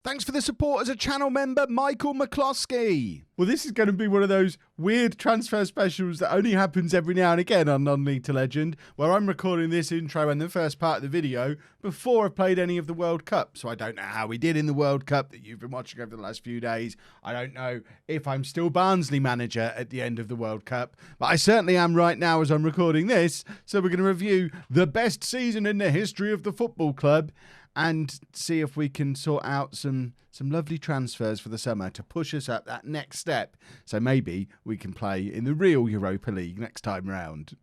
Thanks for the support as a channel member, Michael McCloskey. Well, this is going to be one of those weird transfer specials that only happens every now and again on Non-League to Legend, where I'm recording this intro and the first part of the video before I've played any of the World Cup. So I don't know how we did in the World Cup that you've been watching over the last few days. I don't know if I'm still Barnsley manager at the end of the World Cup, but I certainly am right now as I'm recording this. So we're going to review the best season in the history of the football club and see if we can sort out some lovely transfers for the summer to push us up that next step. So maybe we can play in the real Europa League next time round.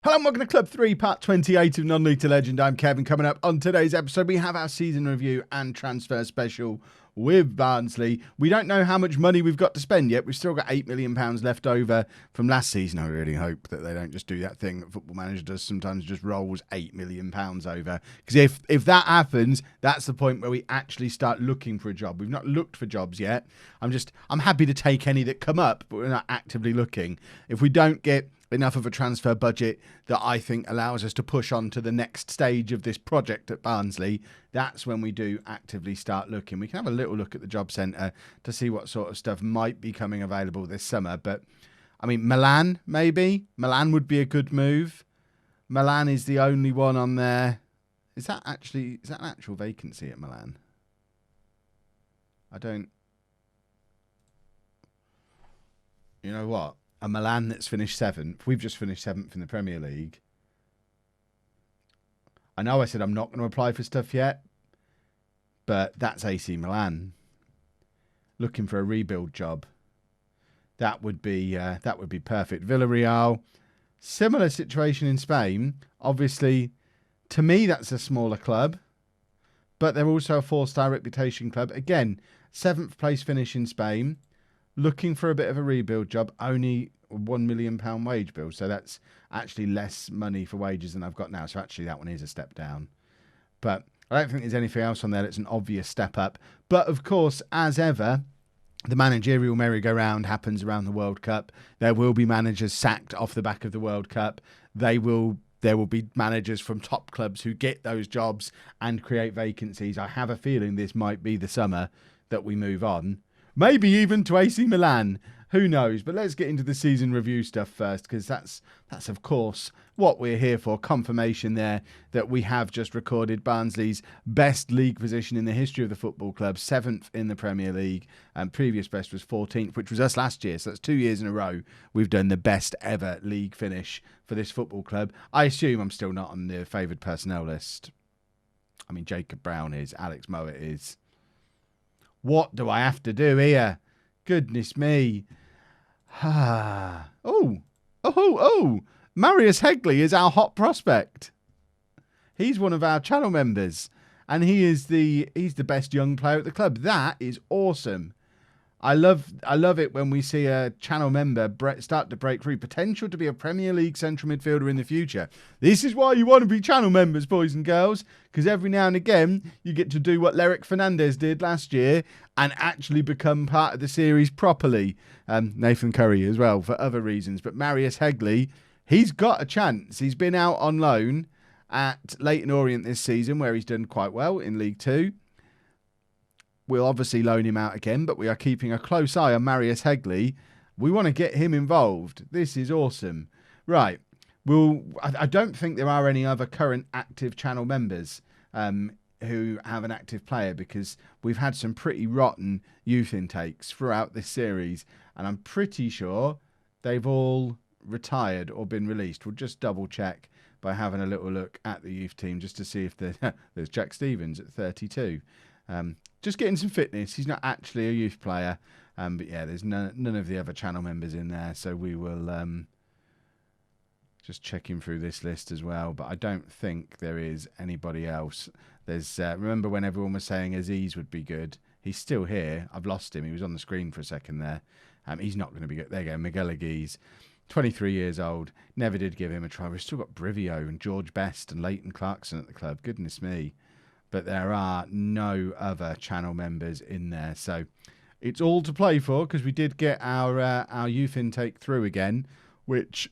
Hello and welcome to Club 3, part 28 of Non-League to Legend. I'm Kevin. Coming up on today's episode, we have our season review and transfer special with Barnsley. We don't know how much money we've got to spend yet. We've still got £8 million left over from last season. I really hope that they don't just do that thing that Football Manager does sometimes, just rolls £8 million over. Because if that happens, that's the point where we actually start looking for a job. We've not looked for jobs yet. I'm happy to take any that come up, but we're not actively looking. If we don't get enough of a transfer budget that I think allows us to push on to the next stage of this project at Barnsley, that's when we do actively start looking. We can have a little look at the job centre to see what sort of stuff might be coming available this summer. But, I mean, Milan, maybe. Milan would be a good move. Milan is the only one on there. Is that an actual vacancy at Milan? You know what? A Milan that's finished 7th. We've just finished 7th in the Premier League. I know I said I'm not going to apply for stuff yet, but that's AC Milan. Looking for a rebuild job. That would be perfect. Villarreal, similar situation in Spain. Obviously, to me, that's a smaller club, but they're also a 4-star reputation club. Again, 7th place finish in Spain. Looking for a bit of a rebuild job, only £1 million wage bill. So that's actually less money for wages than I've got now. So actually that one is a step down. But I don't think there's anything else on there that's an obvious step up. But of course, as ever, the managerial merry-go-round happens around the World Cup. There will be managers sacked off the back of the World Cup. There will be managers from top clubs who get those jobs and create vacancies. I have a feeling this might be the summer that we move on. Maybe even to AC Milan. Who knows? But let's get into the season review stuff first, because that's of course what we're here for. Confirmation there that we have just recorded Barnsley's best league position in the history of the football club, 7th in the Premier League, and previous best was 14th, which was us last year. So that's 2 years in a row we've done the best ever league finish for this football club. I assume I'm still not on the favoured personnel list. I mean, Jacob Brown is, Alex Mowat is. What do I have to do here? Goodness me. Oh. Marius Hegley is our hot prospect. He's one of our channel members. And he's the best young player at the club. That is awesome. I love it when we see a channel member start to break through. Potential to be a Premier League central midfielder in the future. This is why you want to be channel members, boys and girls, because every now and again you get to do what Lerick Fernandez did last year and actually become part of the series properly. Nathan Curry as well for other reasons. But Marius Hegley, he's got a chance. He's been out on loan at Leyton Orient this season where he's done quite well in League 2. We'll obviously loan him out again, but we are keeping a close eye on Marius Hegley. We want to get him involved. This is awesome. Right. I don't think there are any other current active channel members who have an active player, because we've had some pretty rotten youth intakes throughout this series, and I'm pretty sure they've all retired or been released. We'll just double check by having a little look at the youth team just to see if there's Jack Stevens at 32. Just getting some fitness. He's not actually a youth player. But yeah, there's none of the other channel members in there. So we will just checking through this list as well. But I don't think there is anybody else. There's remember when everyone was saying Aziz would be good? He's still here. I've lost him. He was on the screen for a second there. He's not going to be good. There you go. Miguel Aguiz, 23 years old. Never did give him a try. We've still got Brivio and George Best and Leighton Clarkson at the club. Goodness me. But there are no other channel members in there. So It's all to play for because we did get our youth intake through again, which,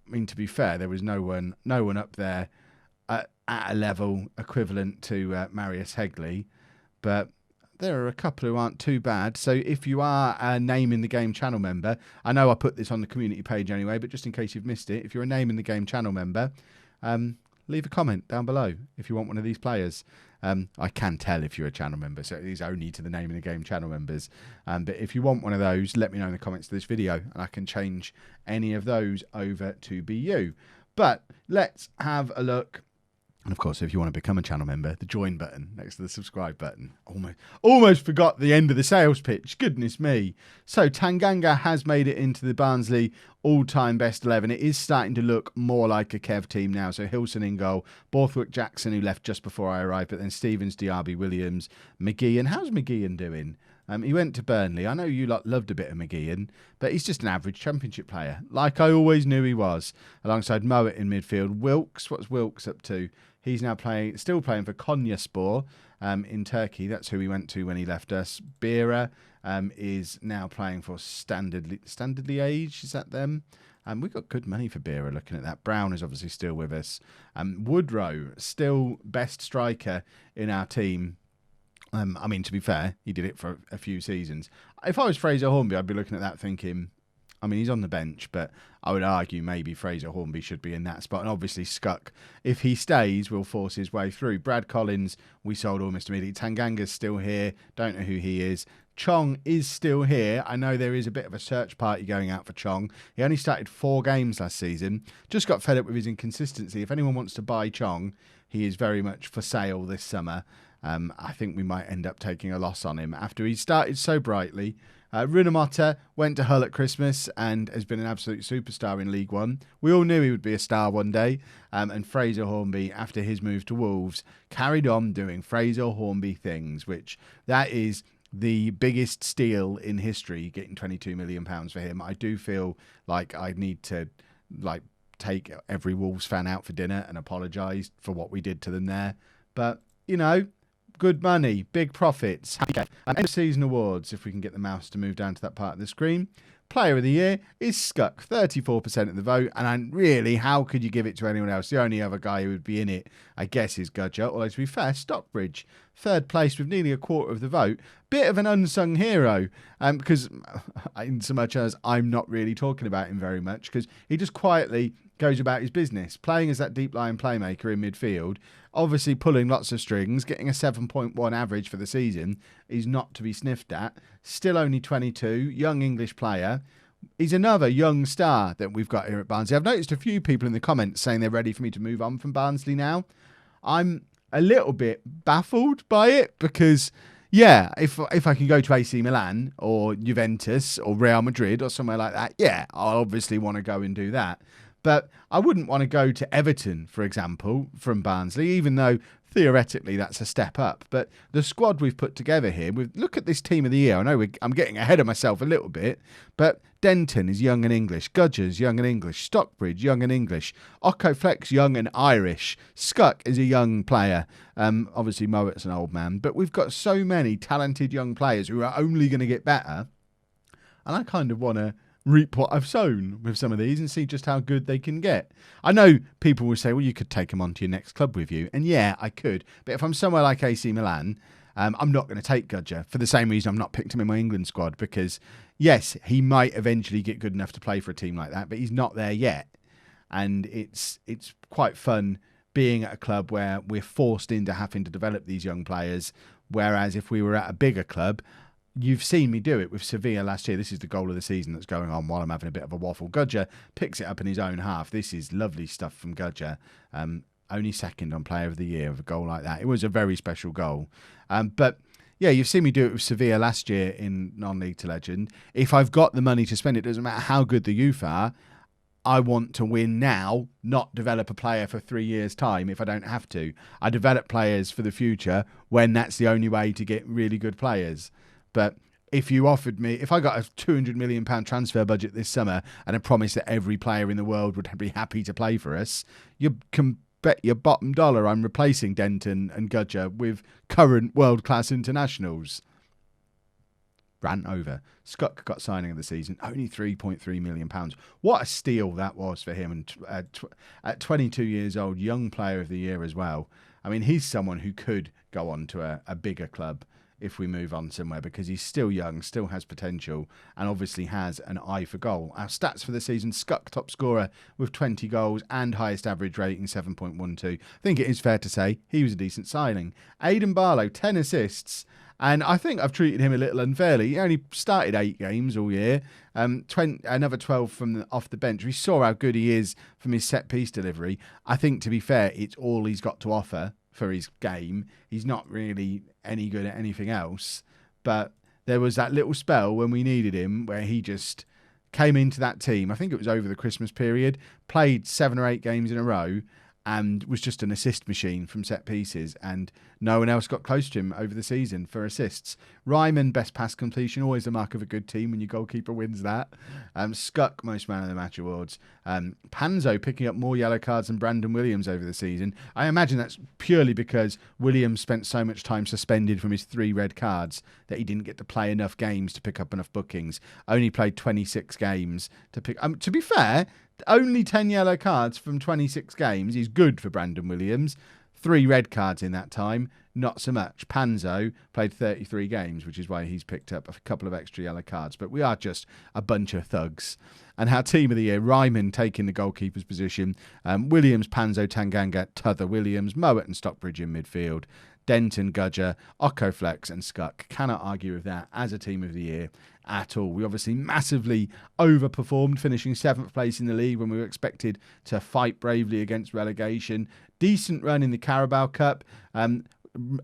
I mean, to be fair, there was no one up there at a level equivalent to Marius Hegley, but there are a couple who aren't too bad. So if you are a Name in the Game channel member, I know I put this on the community page anyway, but just in case you've missed it, if you're a Name in the Game channel member, leave a comment down below if you want one of these players. I can tell if you're a channel member, so it is only to the Name in the Game channel members. But if you want one of those, let me know in the comments to this video, and I can change any of those over to be you. But let's have a look. And of course, if you want to become a channel member, the join button next to the subscribe button. Almost forgot the end of the sales pitch. Goodness me. So Tanganga has made it into the Barnsley all-time best 11. It is starting to look more like a Kev team now. So Hilson in goal, Borthwick Jackson, who left just before I arrived, but then Stevens, Diaby, Williams, McGeehan. How's McGeehan doing? He went to Burnley. I know you lot loved a bit of McGeehan, but he's just an average championship player, like I always knew he was, alongside Mowat in midfield. Wilkes, what's Wilkes up to? He's now still playing for Konyaspor in Turkey. That's who he went to when he left us. Bira is now playing for Standard Liège. Is that them? We got good money for Bira looking at that. Brown is obviously still with us. Woodrow, still best striker in our team. I mean, to be fair, he did it for a few seasons. If I was Fraser Hornby, I'd be looking at that thinking, I mean, he's on the bench, but I would argue maybe Fraser Hornby should be in that spot. And obviously, Scuck, if he stays, will force his way through. Brad Collins, we sold almost immediately. Tanganga's still here. Don't know who he is. Chong is still here. I know there is a bit of a search party going out for Chong. He only started 4 games last season. Just got fed up with his inconsistency. If anyone wants to buy Chong, he is very much for sale this summer. I think we might end up taking a loss on him after he started so brightly. Runamotta went to Hull at Christmas and has been an absolute superstar in League One. We all knew he would be a star one day. And Fraser Hornby, after his move to Wolves, carried on doing Fraser Hornby things, which that is the biggest steal in history, getting £22 million for him. I do feel like I need to take every Wolves fan out for dinner and apologise for what we did to them there. But, you know, good money, big profits. End of season awards, if we can get the mouse to move down to that part of the screen. Player of the year is Scuck, 34% of the vote. And really, how could you give it to anyone else? The only other guy who would be in it, I guess, is Gudger. Although, to be fair, Stockbridge, 3rd place with nearly a quarter of the vote. Bit of an unsung hero, because in so much as I'm not really talking about him very much, because he just quietly goes about his business, playing as that deep line playmaker in midfield, obviously pulling lots of strings, getting a 7.1 average for the season is not to be sniffed at. Still only 22, young English player. He's another young star that we've got here at Barnsley. I've noticed a few people in the comments saying they're ready for me to move on from Barnsley now. I'm a little bit baffled by it because, yeah, if I can go to AC Milan or Juventus or Real Madrid or somewhere like that, yeah, I'll obviously want to go and do that. But I wouldn't want to go to Everton, for example, from Barnsley, even though theoretically that's a step up. But the squad we've put together here, look at this team of the year. I know I'm getting ahead of myself a little bit, but Denton is young and English. Gudger's young and English. Stockbridge, young and English. Occo Flex, young and Irish. Scuck is a young player. Obviously, Mowat's an old man. But we've got so many talented young players who are only going to get better. And I kind of want to reap what I've sown with some of these and see just how good they can get. I know people will say, well, you could take them on to your next club with you. And yeah, I could. But if I'm somewhere like AC Milan, I'm not going to take Gudger for the same reason I'm not picked him in my England squad, because yes, he might eventually get good enough to play for a team like that, but he's not there yet. And it's quite fun being at a club where we're forced into having to develop these young players. Whereas if we were at a bigger club, you've seen me do it with Sevilla last year. This is the goal of the season that's going on while I'm having a bit of a waffle. Gudger picks it up in his own half. This is lovely stuff from Gudger. Only second on Player of the Year with a goal like that. It was a very special goal. But yeah, you've seen me do it with Sevilla last year in non-league to legend. If I've got the money to spend, it doesn't matter how good the youth are. I want to win now, not develop a player for 3 years' time if I don't have to. I develop players for the future when that's the only way to get really good players. But if you offered me, if I got a £200 million transfer budget this summer and a promise that every player in the world would be happy to play for us, you can bet your bottom dollar I'm replacing Denton and Gudger with current world-class internationals. ran over. Scuck got signing of the season, only £3.3 million. What a steal that was for him. And at 22 years old, young player of the year as well. I mean, he's someone who could go on to a bigger club if we move on somewhere, because he's still young, still has potential, and obviously has an eye for goal. Our stats for the season: Scuck top scorer with 20 goals and highest average rating 7.12. I think it is fair to say he was a decent signing. Aidan Barlow, 10 assists. And I think I've treated him a little unfairly. He only started 8 games all year, another 12 from off the bench. We saw how good he is from his set-piece delivery. I think, to be fair, it's all he's got to offer for his game. He's not really any good at anything else. But there was that little spell when we needed him where he just came into that team. I think it was over the Christmas period, played 7 or 8 games in a row, and was just an assist machine from set pieces, and no one else got close to him over the season for assists. Ryman, best pass completion, always the mark of a good team when your goalkeeper wins that. Scuck, most man of the match awards. Panzo picking up more yellow cards than Brandon Williams over the season. I imagine that's purely because Williams spent so much time suspended from his 3 red cards that he didn't get to play enough games to pick up enough bookings. Only played 26 games to pick. To be fair, only 10 yellow cards from 26 games is good for Brandon Williams. 3 red cards in that time, not so much. Panzo played 33 games, which is why he's picked up a couple of extra yellow cards. But we are just a bunch of thugs. And our team of the year: Ryman taking the goalkeeper's position, Williams, Panzo, Tanganga, Tuther, Williams, Mowat and Stockbridge in midfield, Denton, Gudger, Okoflex and Scuck. Cannot argue with that as a team of the year at all. We obviously massively overperformed, finishing 7th place in the league when we were expected to fight bravely against relegation. Decent run in the Carabao Cup,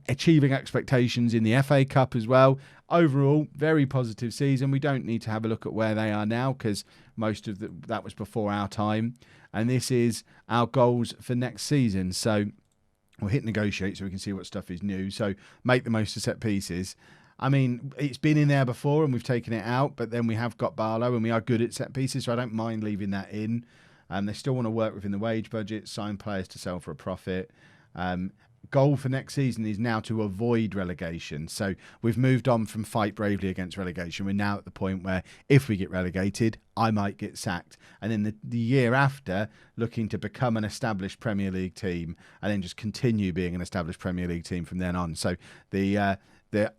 achieving expectations in the FA Cup as well. Overall, very positive season. We don't need to have a look at where they are now, because most of that was before our time. And this is our goals for next season. So we'll hit negotiate so we can see what stuff is new. So make the most of set pieces. I mean, it's been in there before and we've taken it out, but then we have got Barlow and we are good at set pieces, so I don't mind leaving that in. They still want to work within the wage budget, sign players to sell for a profit. Goal for next season is now to avoid relegation. So we've moved on from fight bravely against relegation. We're now at the point where if we get relegated, I might get sacked. And then the year after, looking to become an established Premier League team and then just continue being an established Premier League team from then on. So the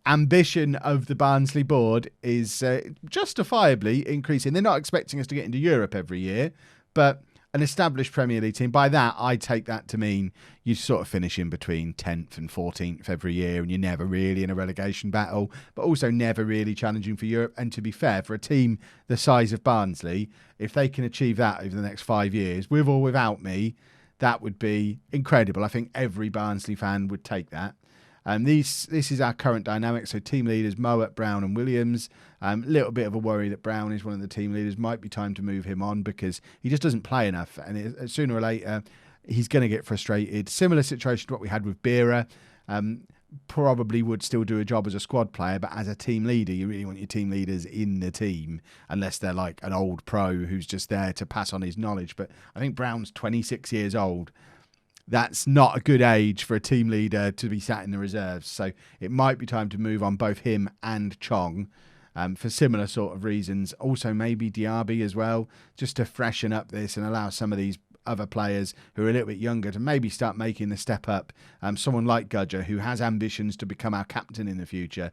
ambition of the Barnsley board is justifiably increasing. They're not expecting us to get into Europe every year, but an established Premier League team. By that, I take that to mean you sort of finish in between 10th and 14th every year, and you're never really in a relegation battle, but also never really challenging for Europe. And to be fair, for a team the size of Barnsley, if they can achieve that over the next 5 years, with or without me, that would be incredible. I think every Barnsley fan would take that. This is our current dynamic. So team leaders: Mowat, Brown and Williams. Little bit of a worry that Brown is one of the team leaders. Might be time to move him on because he just doesn't play enough. And sooner or later, he's going to get frustrated. Similar situation to what we had with Beera. Probably would still do a job as a squad player, but as a team leader, you really want your team leaders in the team, unless they're like an old pro who's just there to pass on his knowledge. But I think Brown's 26 years old. That's not a good age for a team leader to be sat in the reserves. So it might be time to move on both him and Chong for similar sort of reasons. Also maybe Diaby as well, just to freshen up this and allow some of these other players who are a little bit younger to maybe start making the step up. Someone like Gudger, who has ambitions to become our captain in the future.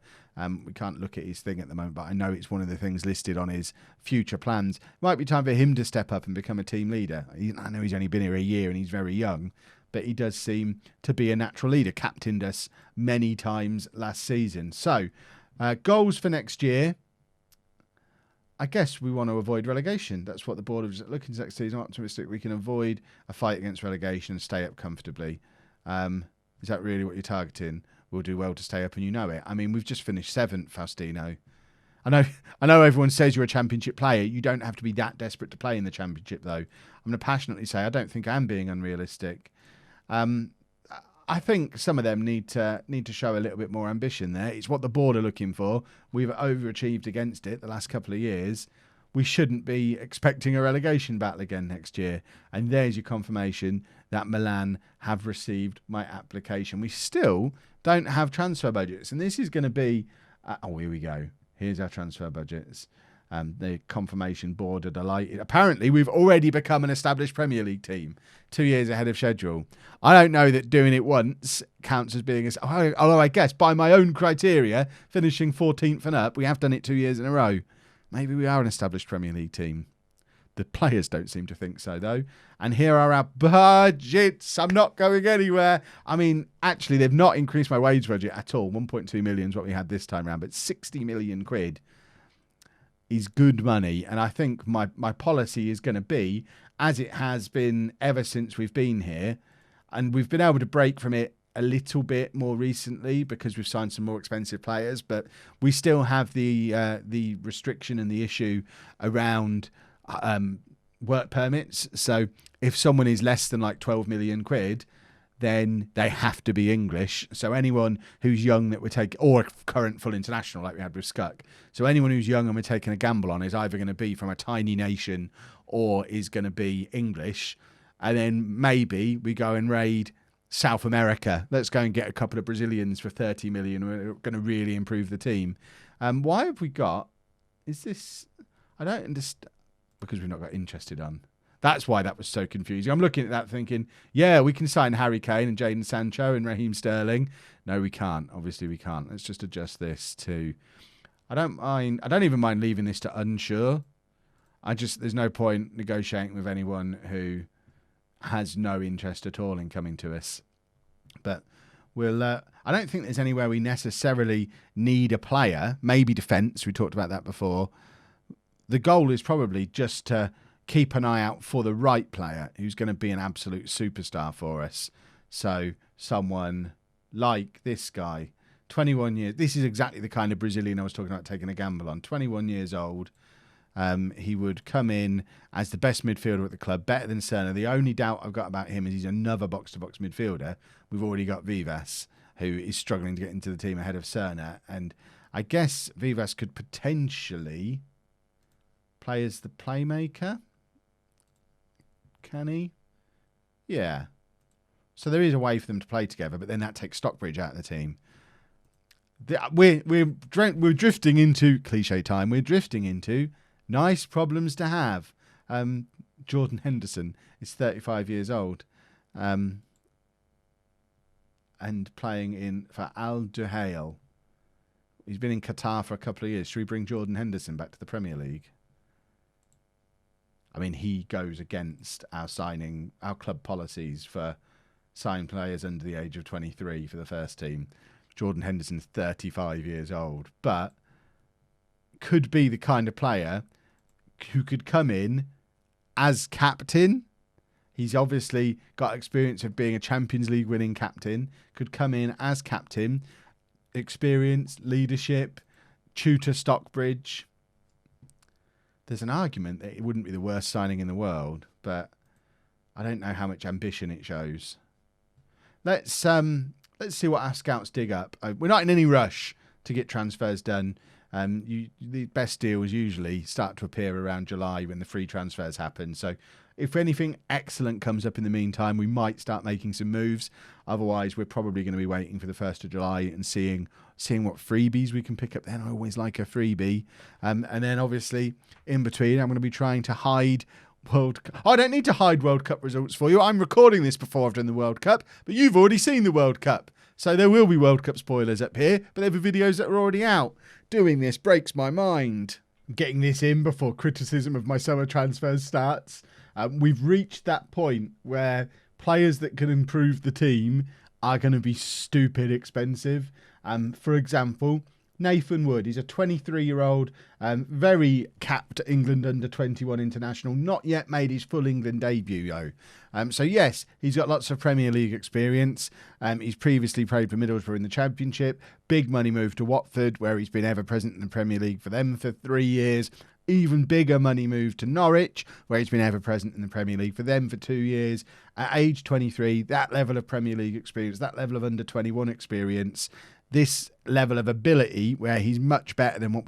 We can't look at his thing at the moment, but I know it's one of the things listed on his future plans. Might be time for him to step up and become a team leader. I know he's only been here a year and he's very young, but he does seem to be a natural leader. Captained us many times last season. So, goals for next year. I guess we want to avoid relegation. That's what the board is looking to next season. I'm optimistic we can avoid a fight against relegation and stay up comfortably. Is that really what you're targeting? We'll do well to stay up, and you know it. I mean, we've just finished 7th, Faustino. I know everyone says you're a championship player. You don't have to be that desperate to play in the championship, though. I'm going to passionately say I don't think I'm being unrealistic. I think some of them need to show a little bit more ambition there. It's what the board are looking for. We've overachieved against it the last couple of years. We shouldn't be expecting a relegation battle again next year. And there's your confirmation that Milan have received my application. We still don't have transfer budgets. And this is going to be... here we go. Here's our transfer budgets. The confirmation board are delighted. Apparently, we've already become an established Premier League team, 2 years ahead of schedule. I don't know that doing it once counts as being... Although I guess by my own criteria, finishing 14th and up, we have done it 2 years in a row. Maybe we are an established Premier League team. The players don't seem to think so, though. And here are our budgets. I'm not going anywhere. I mean, actually, they've not increased my wage budget at all. 1.2 million is what we had this time around, but 60 million quid is good money. And I think my policy is going to be, as it has been ever since we've been here, and we've been able to break from it a little bit more recently because we've signed some more expensive players, but we still have the restriction and the issue around work permits. So if someone is less than like 12 million quid, then they have to be English. So anyone who's young that we're taking, or a current full international like we had with Scuck. So anyone who's young and we're taking a gamble on is either going to be from a tiny nation or is going to be English. And then maybe we go and raid South America. Let's go and get a couple of Brazilians for 30 million. We're going to really improve the team. Why have we got, is this, I don't understand, because we've not got interested on. That's why that was so confusing. I'm looking at that thinking, yeah, we can sign Harry Kane and Jadon Sancho and Raheem Sterling. No, we can't. Obviously, we can't. Let's just adjust this to... I don't even mind leaving this to unsure. There's no point negotiating with anyone who has no interest at all in coming to us. But I don't think there's anywhere we necessarily need a player. Maybe defence. We talked about that before. The goal is probably just to keep an eye out for the right player who's going to be an absolute superstar for us. So someone like this guy, 21 years. This is exactly the kind of Brazilian I was talking about taking a gamble on. 21 years old. He would come in as the best midfielder at the club, better than Cerner. The only doubt I've got about him is he's another box-to-box midfielder. We've already got Vivas, who is struggling to get into the team ahead of Cerner. And I guess Vivas could potentially play as the playmaker. Can he? Yeah. So there is a way for them to play together, but then that takes Stockbridge out of the team. We're drifting into cliche time. We're drifting into nice problems to have. Jordan Henderson is 35 years old, and playing for Al Duhail. He's been in Qatar for a couple of years. Should we bring Jordan Henderson back to the Premier League? I mean, he goes against our club policies for signing players under the age of 23 for the first team. Jordan Henderson's 35 years old, but could be the kind of player who could come in as captain. He's obviously got experience of being a Champions League winning captain, could come in as captain, experience, leadership, tutor Stockbridge. There's an argument that it wouldn't be the worst signing in the world, but I don't know how much ambition it shows. Let's see what our scouts dig up. We're not in any rush to get transfers done. The best deals usually start to appear around July when the free transfers happen. So if anything excellent comes up in the meantime, we might start making some moves. Otherwise, we're probably going to be waiting for the 1st of July and seeing what freebies we can pick up then. I always like a freebie. And then obviously in between, I'm going to be trying to hide I don't need to hide World Cup results for you. I'm recording this before I've done the World Cup, but you've already seen the World Cup. So there will be World Cup spoilers up here, but they're the videos that are already out. Doing this breaks my mind. Getting this in before criticism of my summer transfers starts. We've reached that point where players that can improve the team are going to be stupid expensive. For example, Nathan Wood. He's a 23-year-old, very capped England under-21 international, not yet made his full England debut, though. So, yes, he's got lots of Premier League experience. He's previously played for Middlesbrough in the Championship. Big money move to Watford, where he's been ever present in the Premier League for them for 3 years. Even bigger money move to Norwich, where he's been ever present in the Premier League for them for 2 years. At age 23, that level of Premier League experience, that level of under-21 experience, this level of ability where he's much better than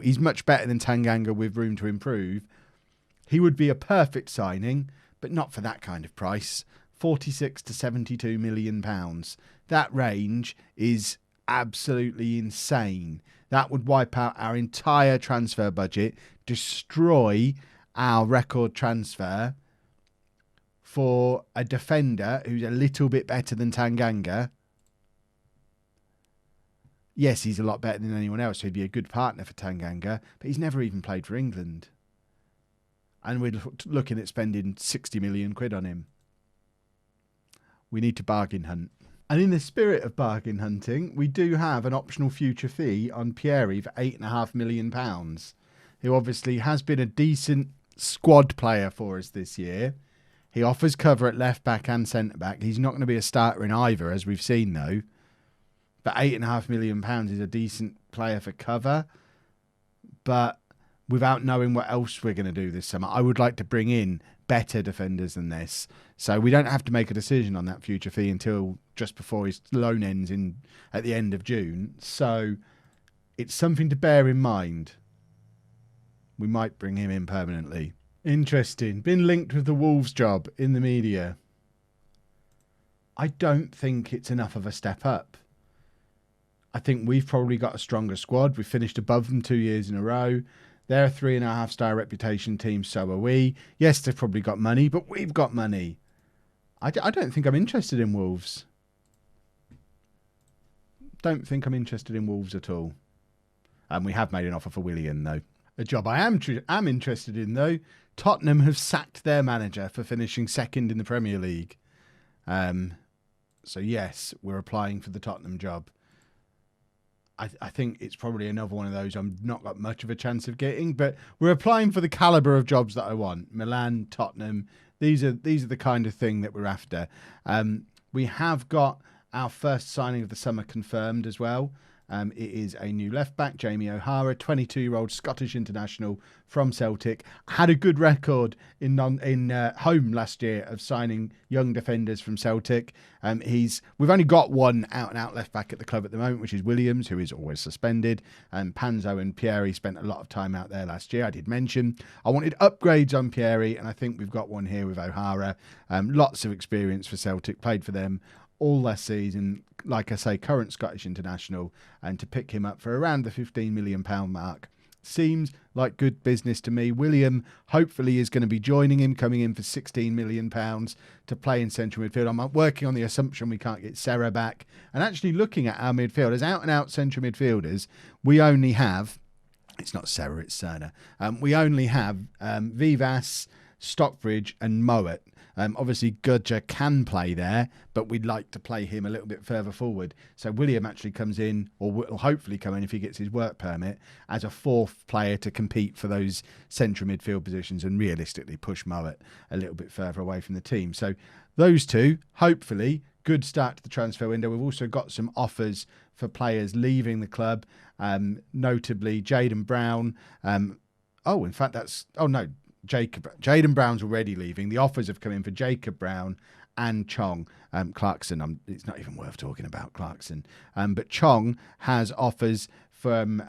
he's much better than Tanganga with room to improve. He would be a perfect signing, but not for that kind of price. 46 to 72 million pounds. That range is absolutely insane. That would wipe out our entire transfer budget, destroy our record transfer for a defender who's a little bit better than Tanganga. Yes, he's a lot better than anyone else, so he'd be a good partner for Tanganga, but he's never even played for England. And we're looking at spending 60 million quid on him. We need to bargain hunt. And in the spirit of bargain hunting, we do have an optional future fee on Pieri for £8.5 million, who obviously has been a decent squad player for us this year. He offers cover at left back and centre back. He's not going to be a starter in either, as we've seen, though. But £8.5 million is a decent player for cover. But without knowing what else we're going to do this summer, I would like to bring in better defenders than this. So we don't have to make a decision on that future fee until just before his loan ends at the end of June. So it's something to bear in mind. We might bring him in permanently. Interesting. Been linked with the Wolves job in the media. I don't think it's enough of a step up. I think we've probably got a stronger squad. We've finished above them 2 years in a row. They're a 3.5-star reputation team, so are we. Yes, they've probably got money, but we've got money. I don't think I'm interested in Wolves. Don't think I'm interested in Wolves at all. We have made an offer for Willian, though. A job I am interested in, though. Tottenham have sacked their manager for finishing second in the Premier League. So, yes, we're applying for the Tottenham job. I think it's probably another one of those I'm not got much of a chance of getting, but we're applying for the calibre of jobs that I want. Milan, Tottenham, these are the kind of thing that we're after. We have got our first signing of the summer confirmed as well. It is a new left-back, Jamie O'Hara, 22-year-old Scottish international from Celtic. Had a good record in home last year of signing young defenders from Celtic. We've only got one out-and-out left-back at the club at the moment, which is Williams, who is always suspended. Panzo and Pieri spent a lot of time out there last year. I did mention I wanted upgrades on Pieri, and I think we've got one here with O'Hara. Lots of experience for Celtic, played for them all last season, like I say, current Scottish international, and to pick him up for around the £15 million mark seems like good business to me. William hopefully is going to be joining him, coming in for £16 million to play in central midfield. I'm working on the assumption we can't get Serra back, and actually looking at our midfielders, out and out central midfielders, we only have, it's not Serra, it's Cerner. We only have Vivas, Stockbridge and Mowat. Obviously, Gudger can play there, but we'd like to play him a little bit further forward. So William actually comes in, or will hopefully come in if he gets his work permit, as a fourth player to compete for those central midfield positions and realistically push Mowat a little bit further away from the team. So those two, hopefully, good start to the transfer window. We've also got some offers for players leaving the club, notably Jayden Brown. Jayden Brown's already leaving. The offers have come in for Jacob Brown and Chong. Clarkson, it's not even worth talking about Clarkson. But Chong has offers from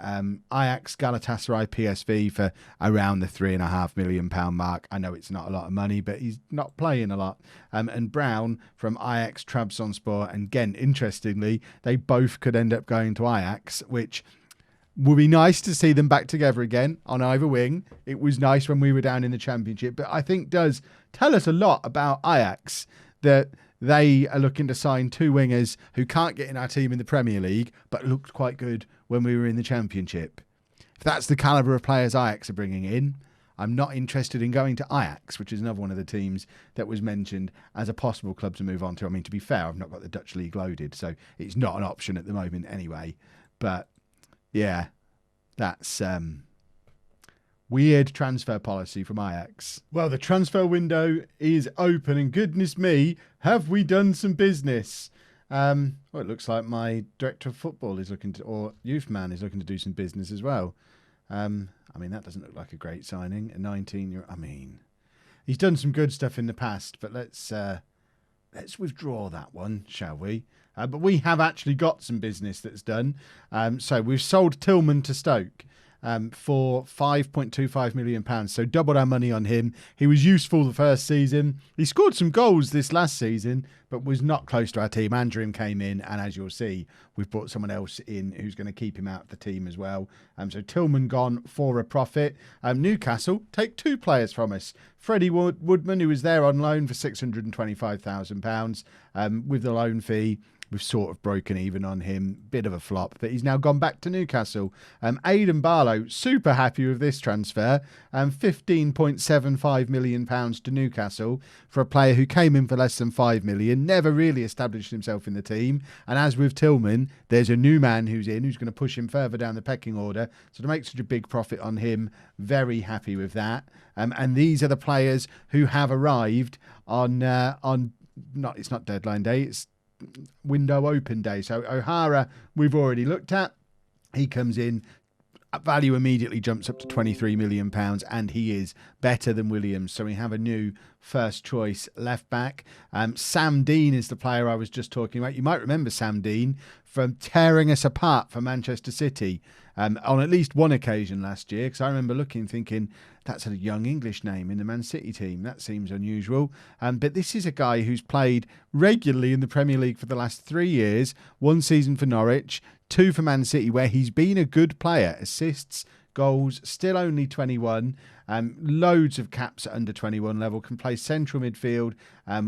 Ajax, Galatasaray, PSV for around the £3.5 million mark. I know it's not a lot of money, but he's not playing a lot. And Brown from Ajax, Trabzonspor, and Ghent. Interestingly, they both could end up going to Ajax, which would be nice to see them back together again on either wing. It was nice when we were down in the Championship, but I think does tell us a lot about Ajax that they are looking to sign two wingers who can't get in our team in the Premier League, but looked quite good when we were in the Championship. If that's the calibre of players Ajax are bringing in, I'm not interested in going to Ajax, which is another one of the teams that was mentioned as a possible club to move on to. I mean, to be fair, I've not got the Dutch league loaded, so it's not an option at the moment anyway. But yeah, that's weird transfer policy from Ajax. Well, the transfer window is open, and goodness me, have we done some business? Well, it looks like my director of football is looking to, or youth man is looking to do some business as well. I mean, that doesn't look like a great signing. A 19-year-old, I mean, he's done some good stuff in the past, but let's withdraw that one, shall we? But we have actually got some business that's done. So we've sold Tillman to Stoke. for £5.25 million. So doubled our money on him. He was useful the first season. He scored some goals this last season, but was not close to our team. Andrew came in, and as you'll see, we've brought someone else in who's going to keep him out of the team as well. So Tillman gone for a profit. Newcastle take 2 players from us. Freddie Woodman, who was there on loan for £625,000 with the loan fee. We've sort of broken even on him. Bit of a flop, but he's now gone back to Newcastle. Aidan Barlow, super happy with this transfer. £15.75 million to Newcastle for a player who came in for less than £5 million, never really established himself in the team. And as with Tillman, there's a new man who's who's going to push him further down the pecking order. So to make such a big profit on him, very happy with that. And these are the players who have arrived on it's not deadline day, it's window open day. So O'Hara we've already looked at. He comes in, value immediately jumps up to £23 million, and he is better than Williams. So we have a new first choice left back. Sam Dean is the player I was just talking about. You might remember Sam Dean from tearing us apart for Manchester City on at least one occasion last year, because I remember looking thinking, that's a young English name in the Man City team. That seems unusual. But this is a guy who's played regularly in the Premier League for the last 3 years, 1 season for Norwich, 2 for Man City, where he's been a good player. Assists, goals, still only 21, loads of caps at under 21 level, can play central midfield,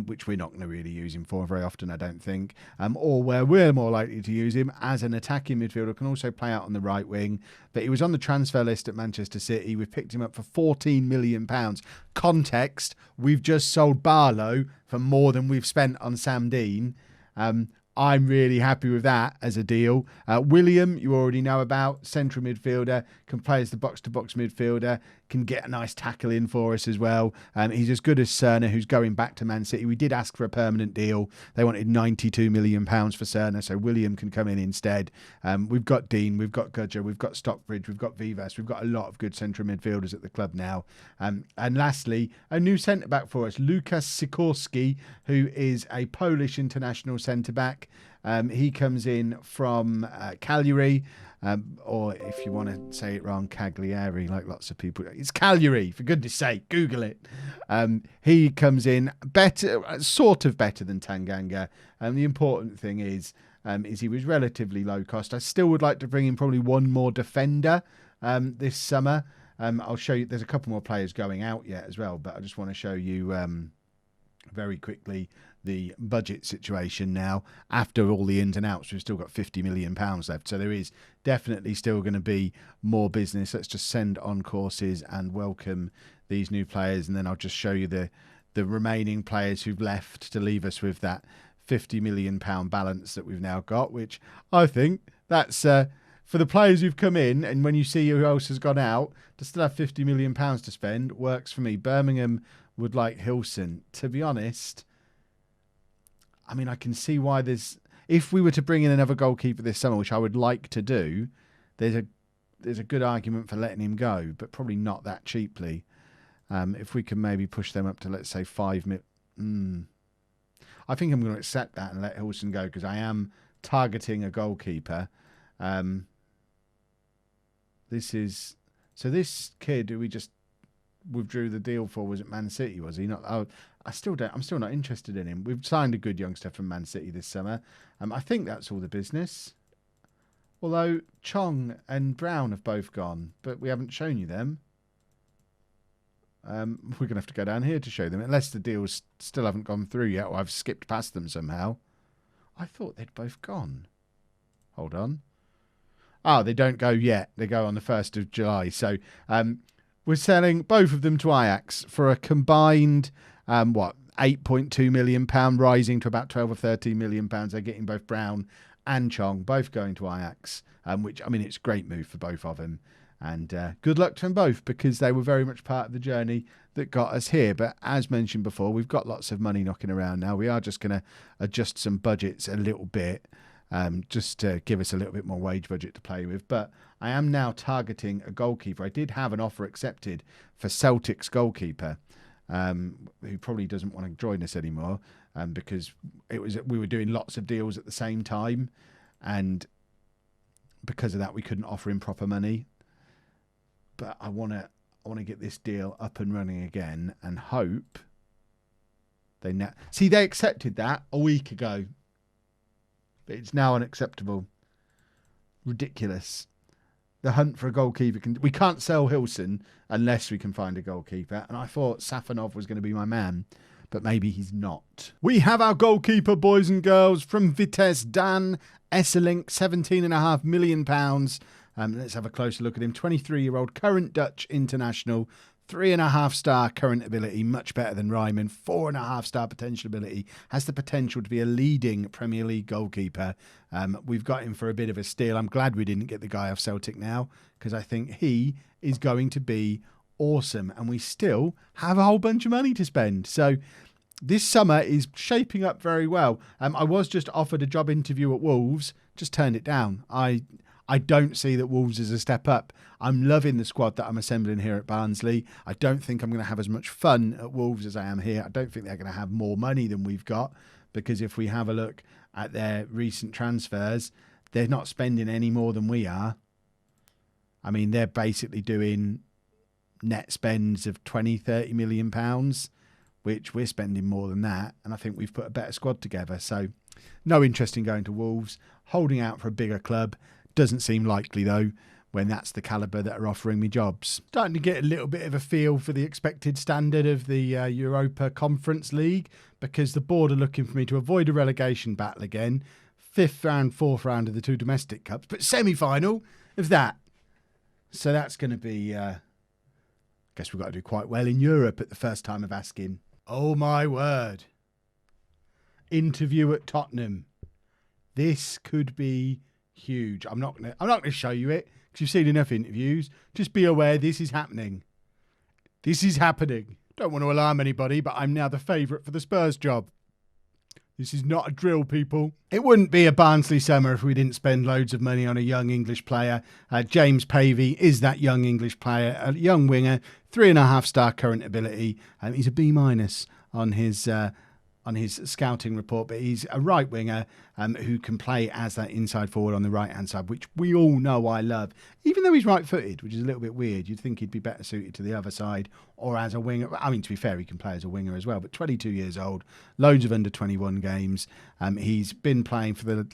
which we're not going to really use him for very often, I don't think, or where we're more likely to use him as an attacking midfielder, can also play out on the right wing. But he was on the transfer list at Manchester City. We've picked him up for £14 million. Context, we've just sold Barlow for more than we've spent on Sam Dean. I'm really happy with that as a deal. William, you already know about, central midfielder, can play as the box-to-box midfielder, can get a nice tackle in for us as well. He's as good as Cerner, who's going back to Man City. We did ask for a permanent deal. They wanted £92 million for Cerner, so William can come in instead. We've got Dean, we've got Gudger, we've got Stockbridge, we've got Vivas. We've got a lot of good central midfielders at the club now. And lastly, a new centre-back for us, Lukas Sikorski, who is a Polish international centre-back. He comes in from Cagliari, or if you want to say it wrong, Cagliari, like lots of people. It's Cagliari, for goodness sake, Google it. He comes in better, sort of better than Tanganga. The important thing is he was relatively low cost. I still would like to bring in probably one more defender this summer. I'll show you, there's a couple more players going out yet as well, but I just want to show you very quickly the budget situation now. After all the ins and outs, we've still got £50 million left, so there is definitely still going to be more business. Let's just send on courses and welcome these new players, and then I'll just show you the remaining players who've left to leave us with that £50 million balance that we've now got, which I think that's for the players who've come in, and when you see who else has gone out, to still have £50 million to spend works for me. Birmingham would like Hilson. To be honest, I mean, I can see why there's... If we were to bring in another goalkeeper this summer, which I would like to do, there's a good argument for letting him go, but probably not that cheaply. If we can maybe push them up to, let's say, £5 million. I think I'm going to accept that and let Hilson go, because I am targeting a goalkeeper. This kid who we just withdrew the deal for was at Man City, was he not? Oh, I'm still not interested in him. We've signed a good youngster from Man City this summer. I think that's all the business. Although Chong and Brown have both gone, but we haven't shown you them. We're going to have to go down here to show them, unless the deals still haven't gone through yet, or I've skipped past them somehow. I thought they'd both gone. Hold on. Oh, they don't go yet. They go on the 1st of July. So we're selling both of them to Ajax for a combined, £8.2 million, rising to about 12 or 13 million pounds. They're getting both Brown and Chong, both going to Ajax, which, I mean, it's a great move for both of them. And good luck to them both, because they were very much part of the journey that got us here. But as mentioned before, we've got lots of money knocking around now. We are just going to adjust some budgets a little bit, just to give us a little bit more wage budget to play with. But I am now targeting a goalkeeper. I did have an offer accepted for Celtic's goalkeeper, who probably doesn't want to join us anymore, because we were doing lots of deals at the same time, and because of that we couldn't offer him proper money. But I want to get this deal up and running again and hope they accepted that a week ago. But it's now unacceptable. Ridiculous. The hunt for a goalkeeper. We can't sell Hilson unless we can find a goalkeeper. And I thought Safanov was going to be my man, but maybe he's not. We have our goalkeeper, boys and girls, from Vitesse, Dan Esselink, £17.5 million. Let's have a closer look at him. 23-year-old, current Dutch international, 3.5-star current ability, much better than Ryman. 4.5-star potential ability, has the potential to be a leading Premier League goalkeeper. We've got him for a bit of a steal. I'm glad we didn't get the guy off Celtic now, because I think he is going to be awesome. And we still have a whole bunch of money to spend. So this summer is shaping up very well. I was just offered a job interview at Wolves, just turned it down. I don't see that Wolves is a step up. I'm loving the squad that I'm assembling here at Barnsley. I don't think I'm going to have as much fun at Wolves as I am here. I don't think they're going to have more money than we've got, because if we have a look at their recent transfers, they're not spending any more than we are. I mean, they're basically doing net spends of 20-30 million pounds, which we're spending more than that. And I think we've put a better squad together. So no interest in going to Wolves. Holding out for a bigger club. Doesn't seem likely, though, when that's the calibre that are offering me jobs. Starting to get a little bit of a feel for the expected standard of the Europa Conference League, because the board are looking for me to avoid a relegation battle again. 5th round, 4th round of the 2 domestic cups, but semi-final of that. So that's going to be... I guess we've got to do quite well in Europe at the first time of asking. Oh, my word. Interview at Tottenham. This could be... huge. I'm not gonna show you it because you've seen enough interviews. Just be aware this is happening. This is happening. Don't want to alarm anybody, but I'm now the favourite for the Spurs job. This is not a drill, people. It wouldn't be a Barnsley summer if we didn't spend loads of money on a young English player. James Pavey is that young English player, a young winger, 3.5-star current ability. He's a B- on his scouting report, but he's a right winger who can play as that inside forward on the right hand side, which we all know I love. Even though he's right footed, which is a little bit weird, you'd think he'd be better suited to the other side or as a winger. I mean, to be fair, he can play as a winger as well, but 22 years old, loads of under 21 games. He's been playing for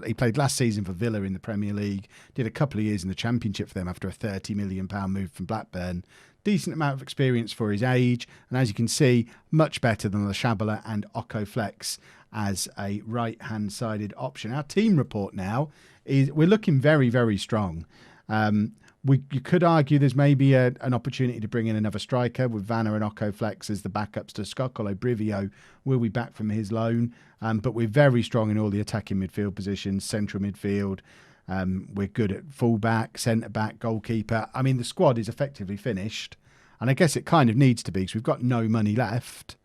he played last season for Villa in the Premier League, did a couple of years in the Championship for them after a £30 million move from Blackburn. Decent amount of experience for his age, and as you can see, much better than the Shabala and Oko Flex as a right-hand-sided option. Our team report now is we're looking very, very strong. You could argue there's maybe an opportunity to bring in another striker with Vanna and Oko Flex as the backups to Skokolo. Brivio will be back from his loan, but we're very strong in all the attacking midfield positions, central midfield. We're good at fullback, centre-back, goalkeeper. I mean, the squad is effectively finished. And I guess it kind of needs to be because we've got no money left,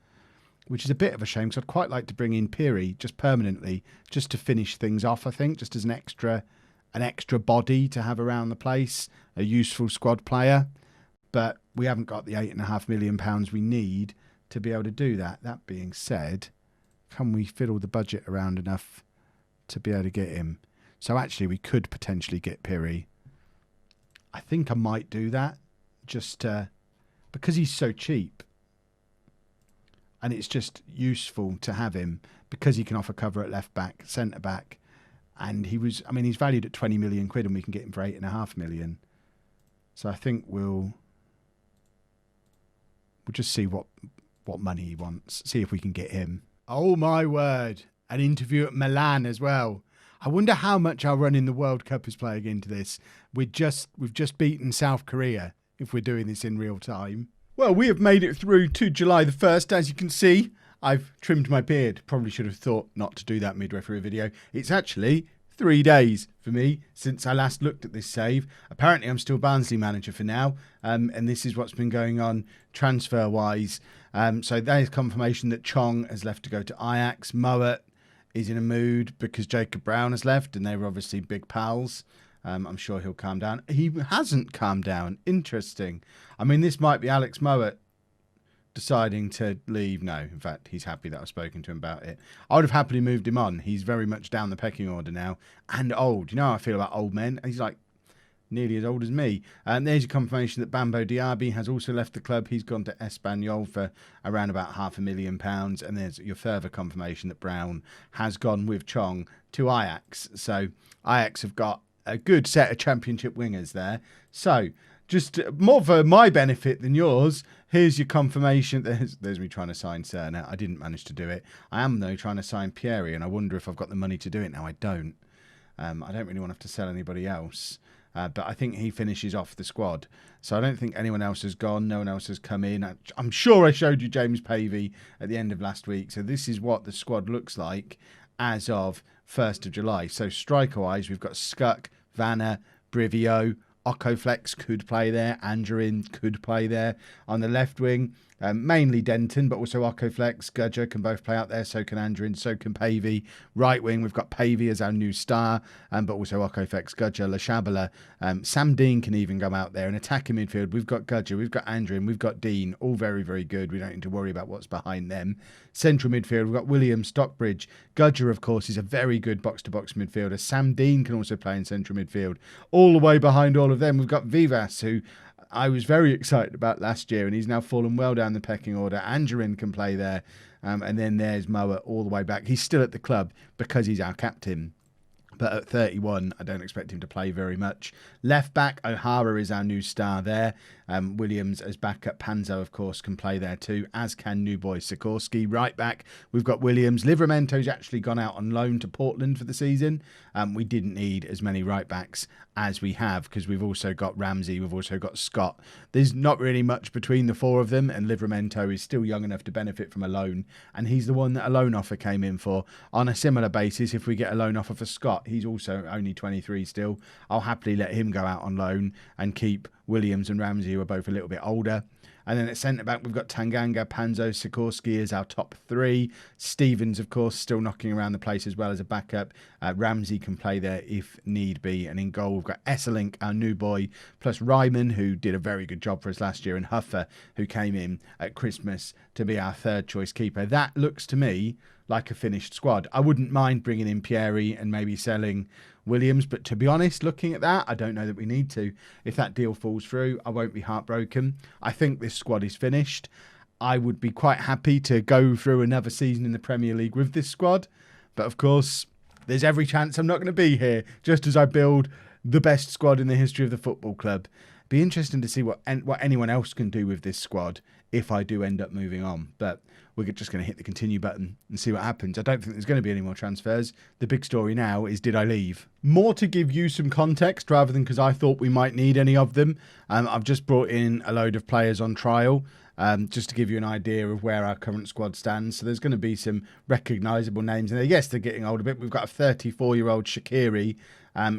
which is a bit of a shame because I'd quite like to bring in Piri just permanently, just to finish things off, I think, just as an extra body to have around the place, a useful squad player. But we haven't got the £8.5 million we need to be able to do that. That being said, can we fiddle the budget around enough to be able to get him? So actually, we could potentially get Piri. I think I might do that just because he's so cheap. And it's just useful to have him because he can offer cover at left back, centre back. And he's valued at 20 million quid and we can get him for 8.5 million. So I think we'll just see what money he wants. See if we can get him. Oh my word. An interview at Milan as well. I wonder how much our run in the World Cup is playing into this. We've just beaten South Korea if we're doing this in real time. Well, we have made it through to July the 1st. As you can see, I've trimmed my beard. Probably should have thought not to do that midway through a video. It's actually 3 days for me since I last looked at this save. Apparently, I'm still Barnsley manager for now. And this is what's been going on transfer-wise. So there's confirmation that Chong has left to go to Ajax. Mowat is in a mood because Jacob Brown has left and they were obviously big pals. I'm sure he'll calm down. He hasn't calmed down. Interesting. I mean, this might be Alex Mowat deciding to leave. No, in fact, he's happy that I've spoken to him about it. I would have happily moved him on. He's very much down the pecking order now and old. You know how I feel about old men? He's like nearly as old as me. And there's your confirmation that Bambo Diaby has also left the club. He's gone to Espanyol for around about £500,000. And there's your further confirmation that Brown has gone with Chong to Ajax. So Ajax have got a good set of championship wingers there. So just more for my benefit than yours, here's your confirmation. There's me trying to sign Cerner. I didn't manage to do it. I am, though, trying to sign Pieri, and I wonder if I've got the money to do it now. I don't. I don't really want to have to sell anybody else. But I think he finishes off the squad. So I don't think anyone else has gone. No one else has come in. I'm sure I showed you James Pavey at the end of last week. So this is what the squad looks like as of 1st of July. So striker-wise, we've got Skuck, Vanna, Brivio, Okoflex could play there. Angerin could play there. On the left wing, mainly Denton, but also Okoflex, Gudger can both play out there. So can Angerin, so can Pavey. Right wing, we've got Pavey as our new star, but also Okoflex, Gudger, Lashabala. Sam Dean can even go out there. In attacking midfield, we've got Gudger, we've got Angerin, we've got Dean. All very, very good. We don't need to worry about what's behind them. Central midfield, we've got William, Stockbridge. Gudger, of course, is a very good box-to-box midfielder. Sam Dean can also play in central midfield. All the way behind all of them, we've got Vivas, who I was very excited about last year, and he's now fallen well down the pecking order. Angerin can play there, and then there's Moa all the way back. He's still at the club because he's our captain. But at 31, I don't expect him to play very much. Left back, O'Hara is our new star there. Williams as backup. Panzo, of course, can play there too, as can new boy Sikorsky. Right back, we've got Williams. Livramento's actually gone out on loan to Portland for the season. We didn't need as many right backs as we have because we've also got Ramsey, we've also got Scott. There's not really much between the four of them, and Livramento is still young enough to benefit from a loan, and he's the one that a loan offer came in for. On a similar basis, if we get a loan offer for Scott, he's also only 23 still. I'll happily let him go out on loan and keep Williams and Ramsey, who are both a little bit older. And then at centre-back, we've got Tanganga, Panzo, Sikorsky as our top three. Stevens, of course, still knocking around the place as well as a backup. Ramsey can play there if need be. And in goal, we've got Esselink, our new boy, plus Ryman, who did a very good job for us last year, and Huffer, who came in at Christmas to be our third-choice keeper. That looks to me like a finished squad. I wouldn't mind bringing in Pieri and maybe selling Williams, but to be honest, looking at that, I don't know that we need to. If that deal falls through, I won't be heartbroken. I think this squad is finished. I would be quite happy to go through another season in the Premier League with this squad, but of course, there's every chance I'm not going to be here, just as I build the best squad in the history of the football club. Be interesting to see what anyone else can do with this squad if I do end up moving on, but we're just going to hit the continue button and see what happens. I don't think there's going to be any more transfers. The big story now is, did I leave? More to give you some context rather than because I thought we might need any of them. I've just brought in a load of players on trial just to give you an idea of where our current squad stands. So there's going to be some recognisable names in there. Yes, they're getting old a bit. We've got a 34-year-old Shaqiri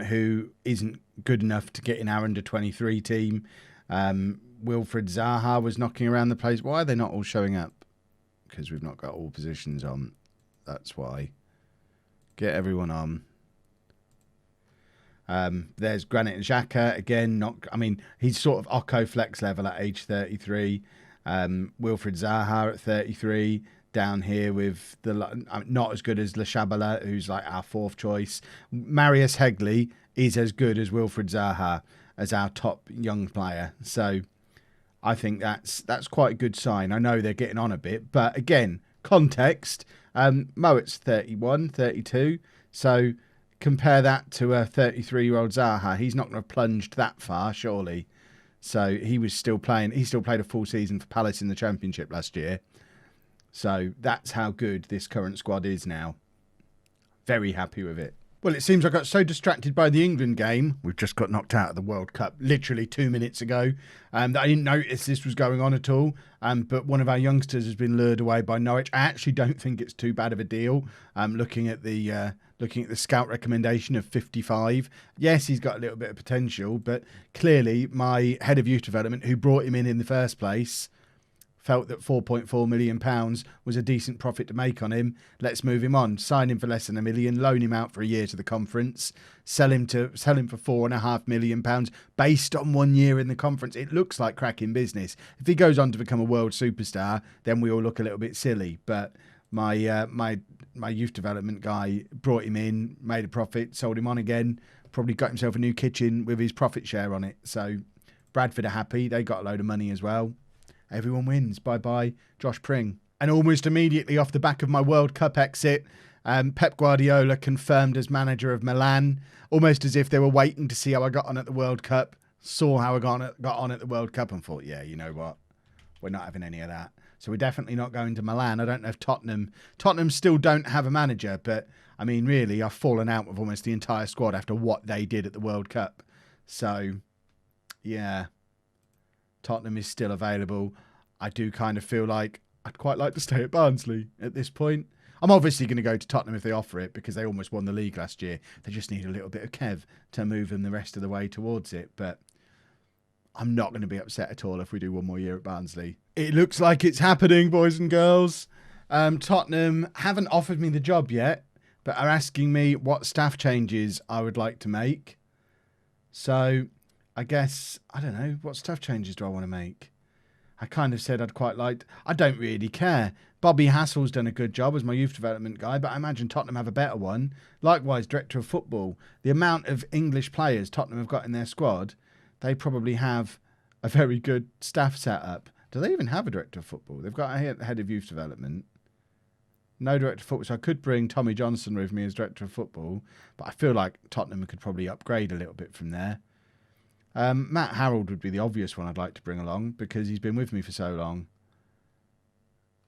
who isn't good enough to get in our under-23 team. Wilfred Zaha was knocking around the place. Why are they not all showing up? Because we've not got all positions on. That's why. Get everyone on. There's Granit Xhaka again. He's sort of Occo flex level at age 33. Wilfred Zaha at 33. Down here with not as good as Lashabala, who's like our fourth choice. Marius Hegley is as good as Wilfred Zaha as our top young player. So I think that's quite a good sign. I know they're getting on a bit, but again, context. Moat's 31, 32. So compare that to a 33-year-old Zaha. He's not going to have plunged that far, surely. So he was still playing. He still played a full season for Palace in the Championship last year. So that's how good this current squad is now. Very happy with it. Well, it seems I got so distracted by the England game, we've just got knocked out of the World Cup literally 2 minutes ago, that I didn't notice this was going on at all. But one of our youngsters has been lured away by Norwich. I actually don't think it's too bad of a deal. Looking at the scout recommendation of 55. Yes, he's got a little bit of potential, but clearly my head of youth development, who brought him in the first place, felt that £4.4 million was a decent profit to make on him. Let's move him on. Sign him for less than £1 million. Loan him out for a year to the conference. Sell him for £4.5 million based on 1 year in the conference. It looks like cracking business. If he goes on to become a world superstar, then we all look a little bit silly. But my youth development guy brought him in, made a profit, sold him on again. Probably got himself a new kitchen with his profit share on it. So Bradford are happy. They got a load of money as well. Everyone wins. Bye-bye, Josh Pring. And almost immediately off the back of my World Cup exit, Pep Guardiola confirmed as manager of Milan, almost as if they were waiting to see how I got on at the World Cup, saw how I got on at the World Cup and thought, yeah, you know what? We're not having any of that. So we're definitely not going to Milan. I don't know if Tottenham still don't have a manager, but I mean, really, I've fallen out with almost the entire squad after what they did at the World Cup. So, yeah, Tottenham is still available. I do kind of feel like I'd quite like to stay at Barnsley at this point. I'm obviously going to go to Tottenham if they offer it because they almost won the league last year. They just need a little bit of Kev to move them the rest of the way towards it. But I'm not going to be upset at all if we do one more year at Barnsley. It looks like it's happening, boys and girls. Tottenham haven't offered me the job yet, but are asking me what staff changes I would like to make. So I guess, I don't know, what staff changes do I want to make? I kind of said I'd quite like... I don't really care. Bobby Hassell's done a good job as my youth development guy, but I imagine Tottenham have a better one. Likewise, director of football. The amount of English players Tottenham have got in their squad, they probably have a very good staff set up. Do they even have a director of football? They've got a head of youth development. No director of football, so I could bring Tommy Johnson with me as director of football, but I feel like Tottenham could probably upgrade a little bit from there. Matt Harrold would be the obvious one I'd like to bring along because he's been with me for so long.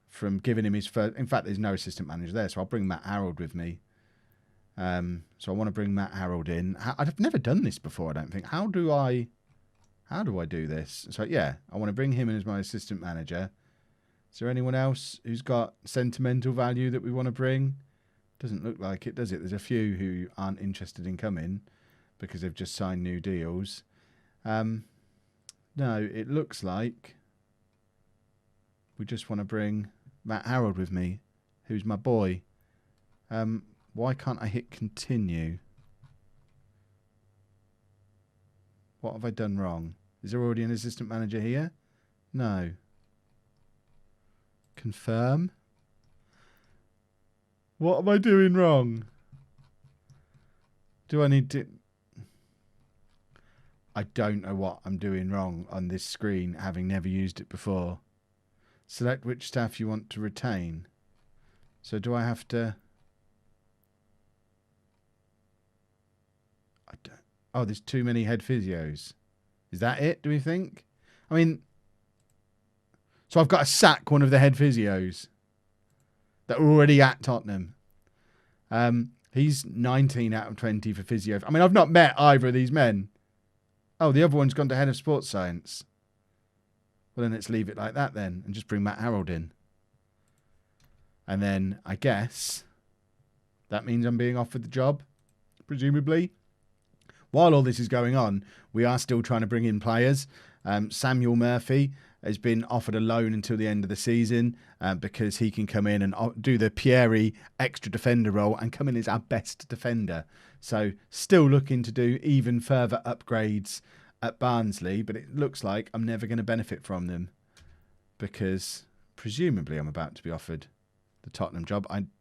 From giving him his first... In fact, there's no assistant manager there, so I'll bring Matt Harrold with me. So I want to bring Matt Harrold in. I've never done this before, I don't think. How do I do this? So, yeah, I want to bring him in as my assistant manager. Is there anyone else who's got sentimental value that we want to bring? Doesn't look like it, does it? There's a few who aren't interested in coming because they've just signed new deals. No, it looks like we just want to bring Matt Harrold with me, who's my boy. Why can't I hit continue? What have I done wrong? Is there already an assistant manager here? No. Confirm. What am I doing wrong? Do I need to... I don't know what I'm doing wrong on this screen, having never used it before. Select which staff you want to retain. So do I have to... I don't... Oh, there's too many head physios. Is that it, do we think? I mean... So I've got to sack one of the head physios that are already at Tottenham. He's 19 out of 20 for physio. I mean, I've not met either of these men. Oh, the other one's gone to head of sports science. Well, then let's leave it like that then and just bring Matt Harrold in. And then I guess that means I'm being offered the job, presumably. While all this is going on, we are still trying to bring in players. Samuel Murphy has been offered a loan until the end of the season because he can come in and do the Pieri extra defender role and come in as our best defender. So still looking to do even further upgrades at Barnsley, but it looks like I'm never going to benefit from them because presumably I'm about to be offered the Tottenham job. I'm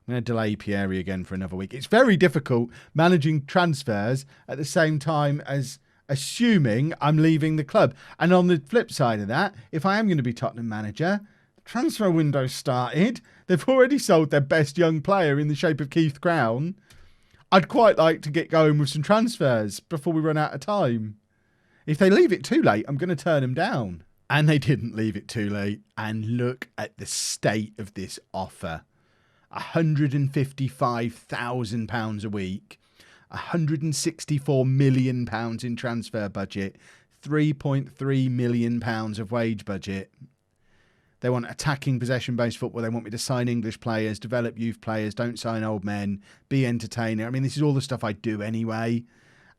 going to delay Pieri again for another week. It's very difficult managing transfers at the same time as assuming I'm leaving the club. And on the flip side of that, if I am going to be Tottenham manager, the transfer window started. They've already sold their best young player in the shape of Keith Crown. I'd quite like to get going with some transfers before we run out of time. If they leave it too late, I'm going to turn them down. And they didn't leave it too late. And look at the state of this offer. £155,000 a week. £164 million in transfer budget. £3.3 million of wage budget. They want attacking possession-based football. They want me to sign English players, develop youth players, don't sign old men, be entertainer. I mean, this is all the stuff I do anyway.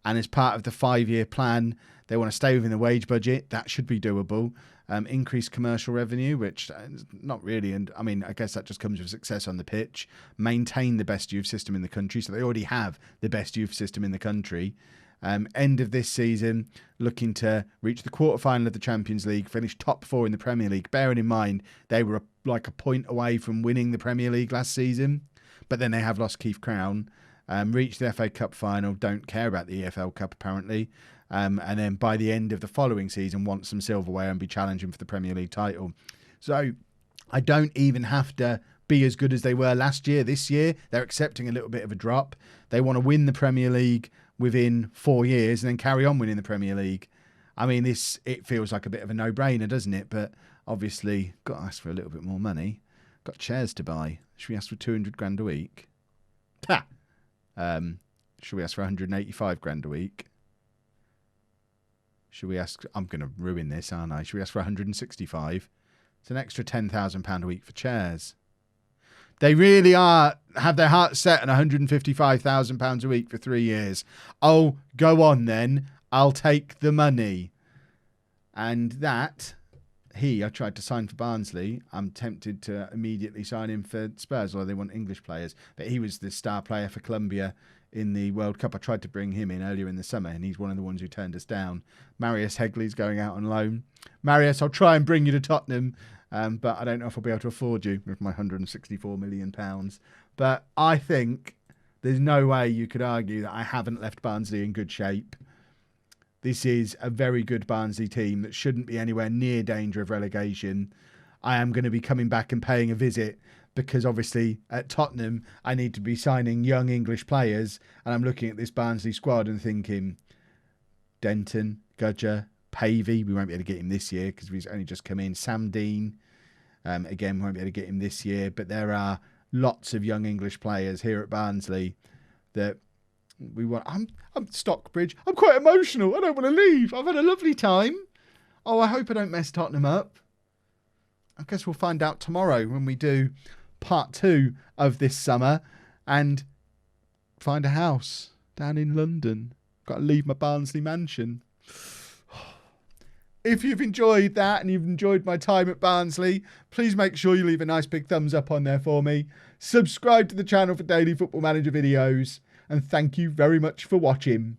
And as part of the 5-year plan, they want to stay within the wage budget. That should be doable. Increase commercial revenue, which not really. And I mean, I guess that just comes with success on the pitch. Maintain the best youth system in the country. So they already have the best youth system in the country. End of this season, looking to reach the quarterfinal of the Champions League, finish top 4 in the Premier League. Bearing in mind, they were like a point away from winning the Premier League last season. But then they have lost Keith Crown. reach the FA Cup final, don't care about the EFL Cup apparently, and then by the end of the following season want some silverware and be challenging for the Premier League title. So I don't even have to be as good as they were last year. This year, they're accepting a little bit of a drop. They want to win the Premier League within 4 years and then carry on winning the Premier League. I mean, it feels like a bit of a no-brainer, doesn't it? But obviously, got to ask for a little bit more money. Got chairs to buy. Should we ask for 200 grand a week? Ha! Should we ask for 185 grand a week? Should we ask... I'm going to ruin this, aren't I? Should we ask for 165? It's an extra £10,000 a week for chairs. They really have their hearts set on £155,000 a week for 3 years. Oh, go on then. I'll take the money. And that, I tried to sign for Barnsley. I'm tempted to immediately sign him for Spurs, although they want English players. But he was the star player for Colombia in the World Cup. I tried to bring him in earlier in the summer, and he's one of the ones who turned us down. Marius Hegley's going out on loan. Marius, I'll try and bring you to Tottenham. But I don't know if I'll be able to afford you with my £164 million. But I think there's no way you could argue that I haven't left Barnsley in good shape. This is a very good Barnsley team that shouldn't be anywhere near danger of relegation. I am going to be coming back and paying a visit because obviously at Tottenham, I need to be signing young English players. And I'm looking at this Barnsley squad and thinking, Denton, Gudger, Pavey, we won't be able to get him this year because he's only just come in. Sam Dean, again, we won't be able to get him this year. But there are lots of young English players here at Barnsley that we want. I'm Stockbridge. I'm quite emotional. I don't want to leave. I've had a lovely time. Oh, I hope I don't mess Tottenham up. I guess we'll find out tomorrow when we do part 2 of this summer and find a house down in London. Got to leave my Barnsley mansion. If you've enjoyed that and you've enjoyed my time at Barnsley, please make sure you leave a nice big thumbs up on there for me. Subscribe to the channel for daily Football Manager videos. And thank you very much for watching.